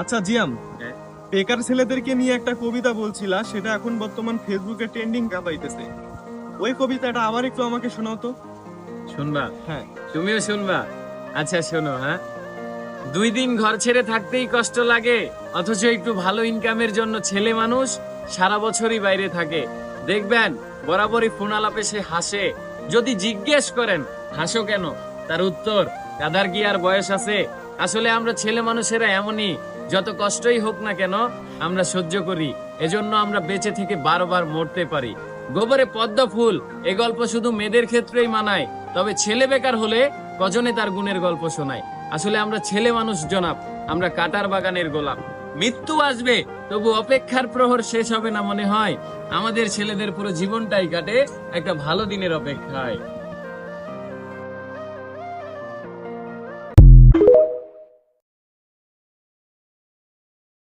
আচ্ছা জিয়াম, বেকার ছেলেদেরকে নিয়ে একটা কবিতা বলছিলা, সেটা এখন বর্তমান ফেসবুকে ট্রেন্ডিং কাঁপাইতেছে। ওই কবিতাটা আবার একটু আমাকে শোনাও তো। শুনবা? হ্যাঁ। তুমিও শুনবা? আচ্ছা শোনো। 2 দিন ঘর ছেড়ে থাকতেই কষ্ট লাগে, অথচ একটু ভালো ইনকামের জন্য ছেলে মানুষ সারা বছরই বাইরে থাকে। দেখবেন বরাবরই ফোন আলাপে সে হাসে। যদি জিজ্ঞেস করেন হাসো কেন, তার উত্তর, কাদার কি আর বয়স আছে। আসলে আমরা ছেলে মানুষেরা এমনই, যত কষ্টই হোক না কেন আমরা সহ্য করি। এজন্য আমরা বেঁচে থেকে বারবার মরতে পারি। গোবরে পদ্ম ফুল, এ গল্প শুধু মেয়েদের ক্ষেত্রেই মানায়। তবে ছেলে বেকার হলে কজনে তার গুণের গল্প শোনায়। আসলে আমরা ছেলে মানুষ জনাব, আমরা কাটার বাগানের গোলাপ। মৃত্যু আসবে, তবু অপেক্ষার প্রহর শেষ হবে না মনে হয়। আমাদের ছেলেদের পুরো জীবনটাই কাটে একটা ভালো দিনের অপেক্ষায়।